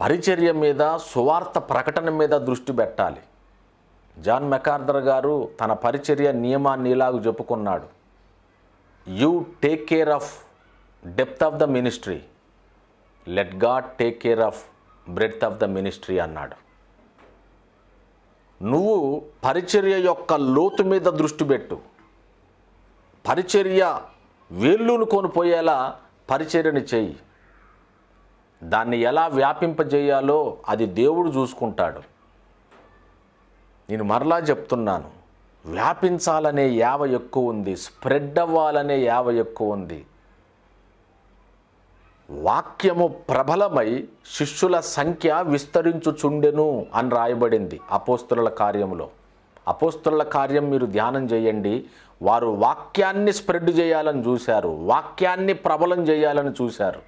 పరిచర్య మీద, సువార్త ప్రకటన మీద దృష్టి పెట్టాలి. జాన్ మెకార్థర్ గారు తన పరిచర్య నియమాన్ని ఇలాగ చెప్పుకున్నాడు: you take care of depth of the ministry, let God take care of breadth of the ministry అన్నాడు. నువ్వు పరిచర్య యొక్క లోతు మీద దృష్టి పెట్టు. పరిచర్య వేళ్ళును కొనిపోయేలా పరిచర్యని చెయ్యి. దాన్ని ఎలా వ్యాపింపజేయాలో అది దేవుడు చూసుకుంటాడు. నేను మరలా చెప్తున్నాను, వ్యాపించాలనే యావ ఎక్కువ ఉంది, స్ప్రెడ్ అవ్వాలనే యావ ఎక్కువ ఉంది. వాక్యము ప్రబలమై శిష్యుల సంఖ్య విస్తరించుచుండెను అని రాయబడింది అపోస్తలుల కార్యములో. అపోస్తలుల కార్యం మీరు ధ్యానం చేయండి. వారు వాక్యాన్ని స్ప్రెడ్ చేయాలని చూశారు, వాక్యాన్ని ప్రబలం చేయాలని చూశారు.